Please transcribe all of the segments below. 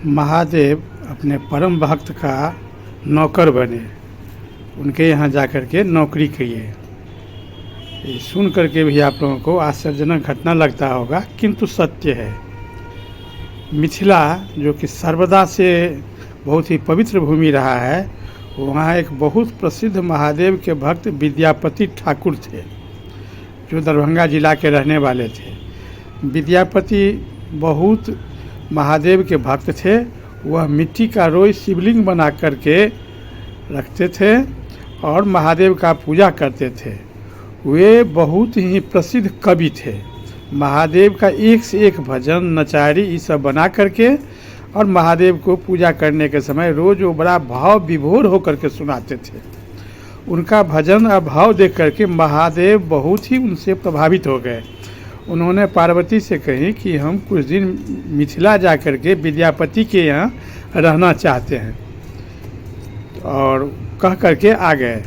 महादेव अपने परम भक्त का नौकर बने, उनके यहाँ जाकर के नौकरी किए। ये सुन करके भी आप लोगों को आश्चर्यजनक घटना लगता होगा, किंतु सत्य है। मिथिला जो कि सर्वदा से बहुत ही पवित्र भूमि रहा है, वहाँ एक बहुत प्रसिद्ध महादेव के भक्त विद्यापति ठाकुर थे, जो दरभंगा जिला के रहने वाले थे। विद्यापति बहुत महादेव के भक्त थे। वह मिट्टी का रोई शिवलिंग बना करके रखते थे और महादेव का पूजा करते थे। वे बहुत ही प्रसिद्ध कवि थे। महादेव का एक से एक भजन, नचारी ये सब बना करके और महादेव को पूजा करने के समय रोज़ वो बड़ा भाव विभोर होकर के सुनाते थे। उनका भजन और भाव देख करके महादेव बहुत ही उनसे प्रभावित हो गए। उन्होंने पार्वती से कही कि हम कुछ दिन मिथिला जा कर के विद्यापति के यहाँ रहना चाहते हैं, और कह करके आ गए।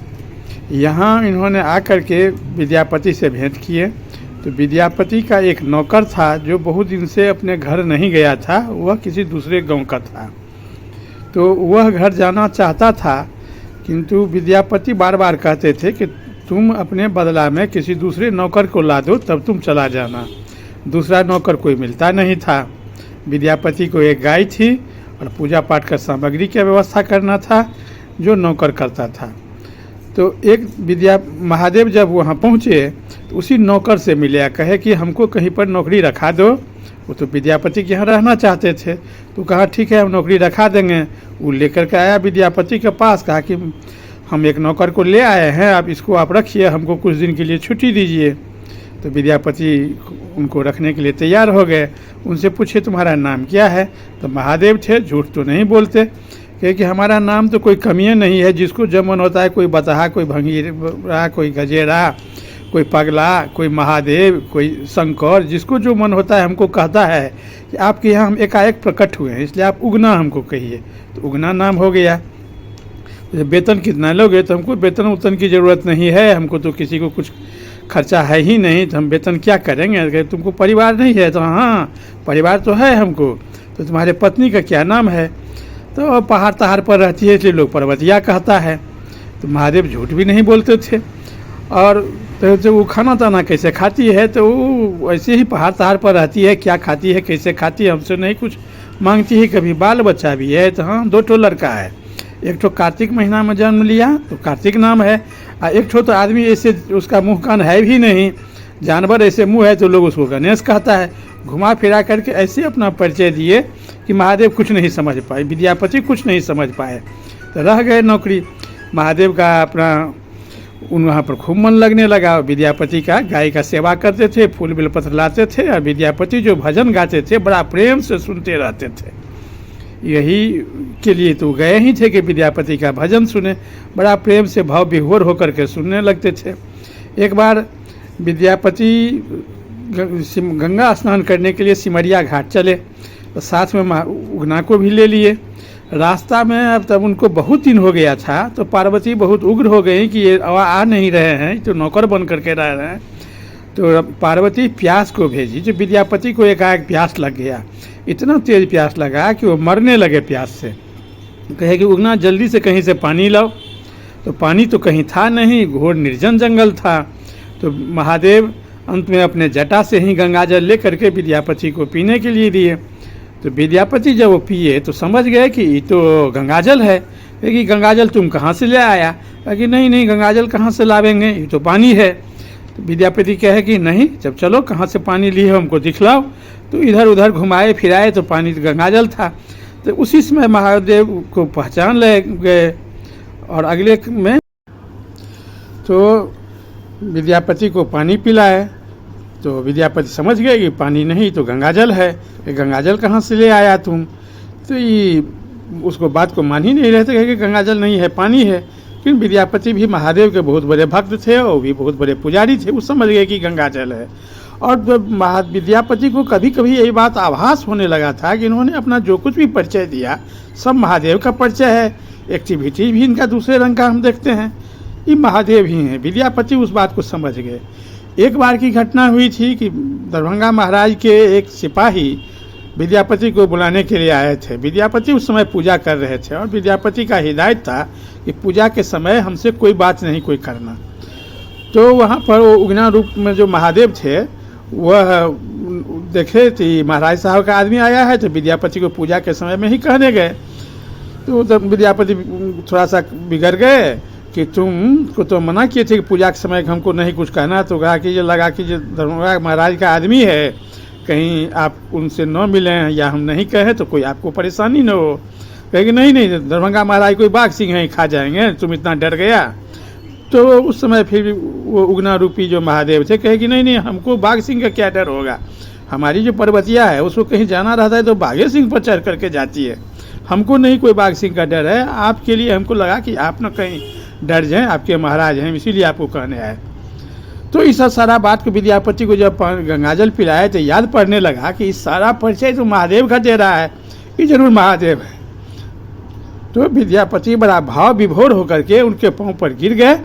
यहाँ इन्होंने आकर के विद्यापति से भेंट किए। तो विद्यापति का एक नौकर था जो बहुत दिन से अपने घर नहीं गया था, वह किसी दूसरे गांव का था। तो वह घर जाना चाहता था, किंतु विद्यापति बार बार कहते थे कि तुम अपने बदला में किसी दूसरे नौकर को ला दो, तब तुम चला जाना। दूसरा नौकर कोई मिलता नहीं था। विद्यापति को एक गाय थी और पूजा पाठ का सामग्री की व्यवस्था करना था, जो नौकर करता था। तो एक महादेव जब वहाँ पहुँचे तो उसी नौकर से मिले, कहे कि हमको कहीं पर नौकरी रखा दो। वो तो विद्यापति के यहाँ रहना चाहते थे। तो कहा ठीक है, हम नौकरी रखा देंगे। वो लेकर के आया विद्यापति के पास, कहा कि हम एक नौकर को ले आए हैं, आप इसको आप रखिए, हमको कुछ दिन के लिए छुट्टी दीजिए। तो विद्यापति उनको रखने के लिए तैयार हो गए। उनसे पूछे तुम्हारा नाम क्या है? तो महादेव थे, झूठ तो नहीं बोलते, कहे कि हमारा नाम तो कोई कमियाँ नहीं है, जिसको जब मन होता है कोई बताहा, कोई भंगीरा, कोई गजेरा, कोई पगला, कोई महादेव, कोई शंकर, जिसको जो मन होता है हमको कहता है कि आपके यहाँ हम एकाएक प्रकट हुए हैं, इसलिए आप उगना हमको कहिए। तो उगना नाम हो गया। वेतन कितना लोगे? तो हमको वेतन उतन की ज़रूरत नहीं है, हमको तो किसी को कुछ खर्चा है ही नहीं, तो हम वेतन क्या करेंगे? तुमको परिवार नहीं है? तो हाँ परिवार तो है हमको। तो तुम्हारे पत्नी का क्या नाम है? तो पहाड़ तहाड़ पर रहती है, इसलिए लोग पर्वतिया कहता है। तो महादेव झूठ भी नहीं बोलते थे। और तो वो खाना ताना कैसे खाती है? तो वो ऐसे ही पहाड़ तहाड़ पर रहती है, क्या खाती है, कैसे खाती है, हमसे नहीं कुछ मांगती है। कभी बाल बच्चा भी है? तो हाँ 2 ठो लड़का है। एक ठो कार्तिक महीना में जन्म लिया तो कार्तिक नाम है, और एक ठो तो आदमी ऐसे उसका मुँह कान है भी नहीं, जानवर ऐसे मुँह है तो लोग उसको गणेश कहता है। घुमा फिरा करके ऐसे अपना परिचय दिए कि महादेव कुछ नहीं समझ पाए, विद्यापति कुछ नहीं समझ पाए। तो रह गए नौकरी। महादेव का अपना वहाँ पर खूब मन लगने लगा। विद्यापति का गाय का सेवा करते थे, फूल बेलपत्र लाते थे, और विद्यापति जो भजन गाते थे बड़ा प्रेम से सुनते रहते थे। यही के लिए तो गए ही थे कि विद्यापति का भजन सुने। बड़ा प्रेम से भाव विभोर होकर के सुनने लगते थे। एक बार विद्यापति गंगा स्नान करने के लिए सिमरिया घाट चले, तो साथ में उगना को भी ले लिए। रास्ता में अब तब उनको बहुत दिन हो गया था, तो पार्वती बहुत उग्र हो गई कि ये आ नहीं रहे हैं, तो नौकर बन करके रह रहे हैं। तो पार्वती प्यास को भेजी। जो विद्यापति को एकाएक प्यास लग गया, इतना तेज प्यास लगा कि वो मरने लगे प्यास से। कहे कि उगना जल्दी से कहीं से पानी लाओ। तो पानी तो कहीं था नहीं, घोर निर्जन जंगल था। तो महादेव अंत में अपने जटा से ही गंगाजल ले करके विद्यापति को पीने के लिए दिए। तो विद्यापति जब वो पिए तो समझ गए कि ये तो गंगाजल है। कि गंगाजल तुम कहाँ से ले आया? कि नहीं नहीं, गंगाजल कहाँ से लावेंगे, ये तो पानी है। तो विद्यापति कहे कि नहीं, जब चलो कहाँ से पानी लिए हमको दिखलाओ। तो इधर उधर घुमाए फिराए तो पानी तो गंगाजल था। तो उसी समय महादेव को पहचान ले गए, और अगले में तो विद्यापति को पानी पिलाए। तो विद्यापति समझ गए कि पानी नहीं तो गंगाजल है, गंगाजल कहाँ से ले आया तुम? तो ये उसको बात को मान ही नहीं रहते, कहे कि गंगाजल नहीं है, पानी है। फिर विद्यापति भी महादेव के बहुत बड़े भक्त थे और भी बहुत बड़े पुजारी थे, वो समझ गए कि गंगाजल है। और विद्यापति को कभी कभी यही बात आभास होने लगा था कि इन्होंने अपना जो कुछ भी परिचय दिया सब महादेव का परिचय है। एक्टिविटी भी इनका दूसरे रंग का हम देखते हैं, ये महादेव ही हैं। विद्यापति उस बात को समझ गए। एक बार की घटना हुई थी कि दरभंगा महाराज के एक सिपाही विद्यापति को बुलाने के लिए आए थे। विद्यापति उस समय पूजा कर रहे थे और विद्यापति का हिदायत था कि पूजा के समय हमसे कोई बात नहीं कोई करना। तो वहाँ पर वो उगना रूप में जो महादेव थे वह देखे कि महाराज साहब का आदमी आया है, तो विद्यापति को पूजा के समय में ही कहने गए। तो विद्यापति थोड़ा सा बिगड़ गए कि तुमको तो मना किए थे कि पूजा के समय हमको नहीं कुछ कहना, तो कहा कि ये लगा कि जो धर्मराज महाराज का आदमी है, कहीं आप उनसे न मिलें या हम नहीं कहें तो कोई आपको परेशानी न हो। कहेगी नहीं नहीं, दरभंगा महाराज कोई बाघ सिंह है, खा जाएंगे, तुम इतना डर गया। तो उस समय फिर वो उगना रूपी जो महादेव थे कहेगी नहीं नहीं, हमको बाघ सिंह का क्या डर होगा, हमारी जो पर्वतिया है उसको कहीं जाना रहता है तो बाघे सिंह पर चढ़ करके जाती है, हमको नहीं कोई बाघ सिंह का डर है। आपके लिए हमको लगा कि आप न कहीं डर जाएं, आपके महाराज हैं, इसीलिए आपको कहने आए। तो इस सारा बात को विद्यापति को जब गंगाजल पिलाए तो याद पड़ने लगा कि इस सारा परिचय तो महादेव का दे रहा है, ये जरूर महादेव है। तो विद्यापति बड़ा भाव विभोर होकर के उनके पाँव पर गिर गए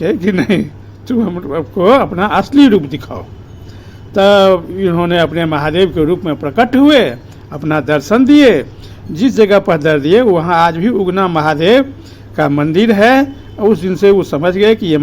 कि नहीं, तुम हमको अपना असली रूप दिखाओ। तब इन्होंने अपने महादेव के रूप में प्रकट हुए, अपना दर्शन दिए। जिस जगह पर दर्शन दिए वहाँ आज भी उगना महादेव का मंदिर है। उस दिन से वो समझ गए कि ये